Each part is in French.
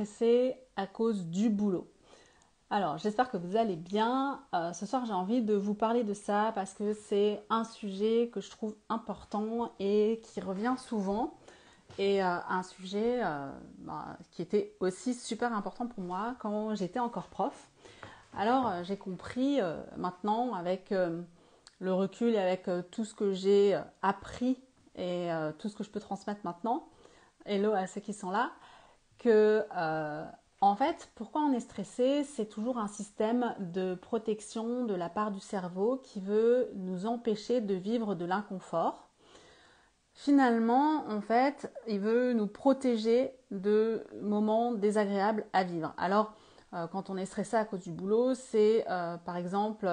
Stressée à cause du boulot. Alors, j'espère que vous allez bien. Ce soir, j'ai envie de vous parler de ça parce que c'est un sujet que je trouve important et qui revient souvent. Et un sujet qui était aussi super important pour moi quand j'étais encore prof. Alors, j'ai compris maintenant avec le recul et avec tout ce que j'ai appris et tout ce que je peux transmettre maintenant, hello à ceux qui sont là, que en fait, pourquoi on est stressé, c'est toujours un système de protection de la part du cerveau qui veut nous empêcher de vivre de l'inconfort. Finalement, en fait, il veut nous protéger de moments désagréables à vivre. Alors, quand on est stressé à cause du boulot, c'est par exemple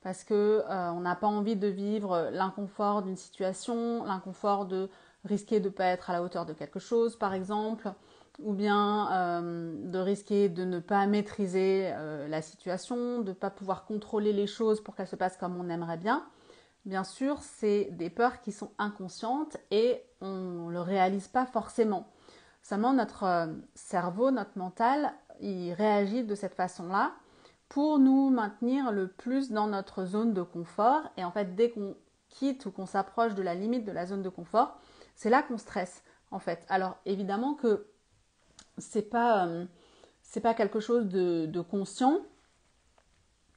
parce que on n'a pas envie de vivre l'inconfort d'une situation, l'inconfort de risquer de ne pas être à la hauteur de quelque chose, par exemple, ou bien de risquer de ne pas maîtriser la situation, de ne pas pouvoir contrôler les choses pour qu'elles se passent comme on aimerait bien. Bien sûr, c'est des peurs qui sont inconscientes et on ne le réalise pas forcément. Seulement, notre cerveau, notre mental, il réagit de cette façon-là pour nous maintenir le plus dans notre zone de confort. Et en fait, dès qu'on quitte ou qu'on s'approche de la limite de la zone de confort, c'est là qu'on stresse, en fait. Alors, évidemment que c'est pas quelque chose de conscient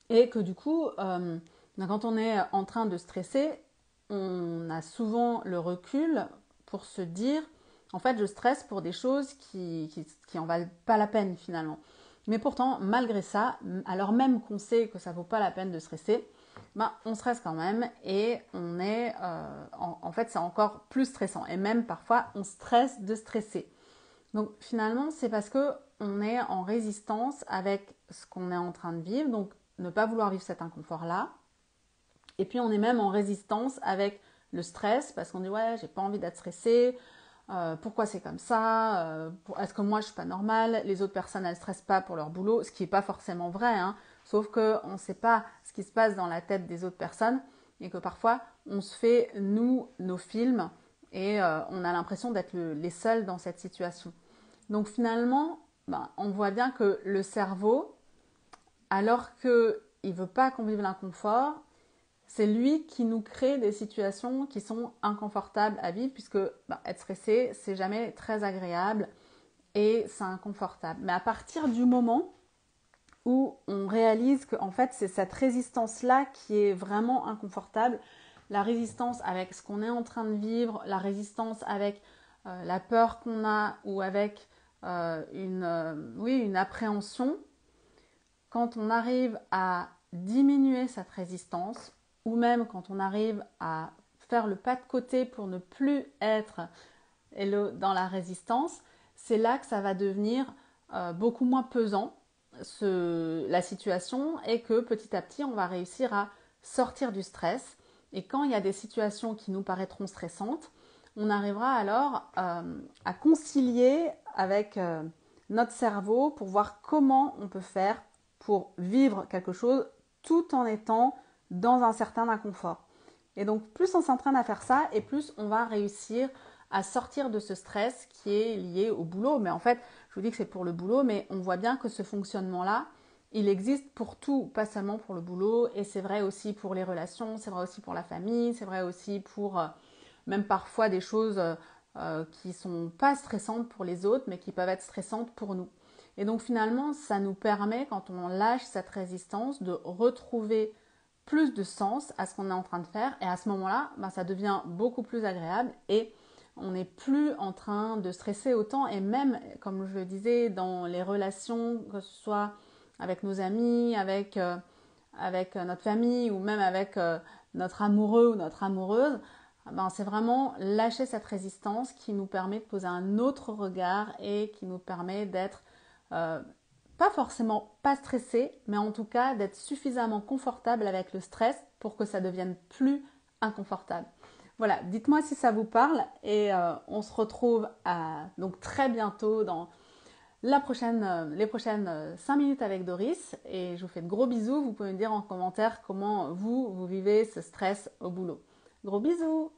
et que du coup, quand on est en train de stresser, on a souvent le recul pour se dire, en fait, je stresse pour des choses qui en valent pas la peine finalement. Mais pourtant, malgré ça, alors même qu'on sait que ça vaut pas la peine de stresser, ben, on stresse quand même et on est, en fait, c'est encore plus stressant. Et même parfois, on stresse de stresser. Donc finalement, c'est parce que on est en résistance avec ce qu'on est en train de vivre, donc ne pas vouloir vivre cet inconfort-là. Et puis on est même en résistance avec le stress parce qu'on dit ouais, j'ai pas envie d'être stressée. Pourquoi c'est comme ça, est-ce que moi je suis pas normale, les autres personnes elles stressent pas pour leur boulot, ce qui est pas forcément vrai, hein, sauf qu'on ne sait pas ce qui se passe dans la tête des autres personnes et que parfois on se fait nous nos films et on a l'impression d'être les seuls dans cette situation. Donc finalement, on voit bien que le cerveau, alors qu'il ne veut pas qu'on vive l'inconfort, c'est lui qui nous crée des situations qui sont inconfortables à vivre, puisque être stressé, c'est jamais très agréable et c'est inconfortable. Mais à partir du moment où on réalise que en fait, c'est cette résistance-là qui est vraiment inconfortable, la résistance avec ce qu'on est en train de vivre, la résistance avec la peur qu'on a ou avec une appréhension, quand on arrive à diminuer cette résistance, ou même quand on arrive à faire le pas de côté pour ne plus être dans la résistance, c'est là que ça va devenir beaucoup moins pesant, la situation, et que petit à petit, on va réussir à sortir du stress. Et quand il y a des situations qui nous paraîtront stressantes, on arrivera alors à concilier avec notre cerveau pour voir comment on peut faire pour vivre quelque chose tout en étant dans un certain inconfort. Et donc, plus on s'entraîne à faire ça, et plus on va réussir à sortir de ce stress qui est lié au boulot. Mais en fait, je vous dis que c'est pour le boulot, mais on voit bien que ce fonctionnement-là, il existe pour tout, pas seulement pour le boulot. Et c'est vrai aussi pour les relations, c'est vrai aussi pour la famille, c'est vrai aussi pour même parfois des choses qui sont pas stressantes pour les autres, mais qui peuvent être stressantes pour nous. Et donc finalement, ça nous permet, quand on lâche cette résistance, de retrouver plus de sens à ce qu'on est en train de faire. Et à ce moment-là, ça devient beaucoup plus agréable et on n'est plus en train de stresser autant. Et même, comme je le disais, dans les relations, que ce soit avec nos amis, avec notre famille ou même avec notre amoureux ou notre amoureuse, c'est vraiment lâcher cette résistance qui nous permet de poser un autre regard et qui nous permet d'être pas forcément pas stressé, mais en tout cas d'être suffisamment confortable avec le stress pour que ça devienne plus inconfortable. Voilà, dites-moi si ça vous parle et on se retrouve donc très bientôt dans les prochaines 5 minutes avec Doris et je vous fais de gros bisous. Vous pouvez me dire en commentaire comment vous vivez ce stress au boulot. Gros bisous!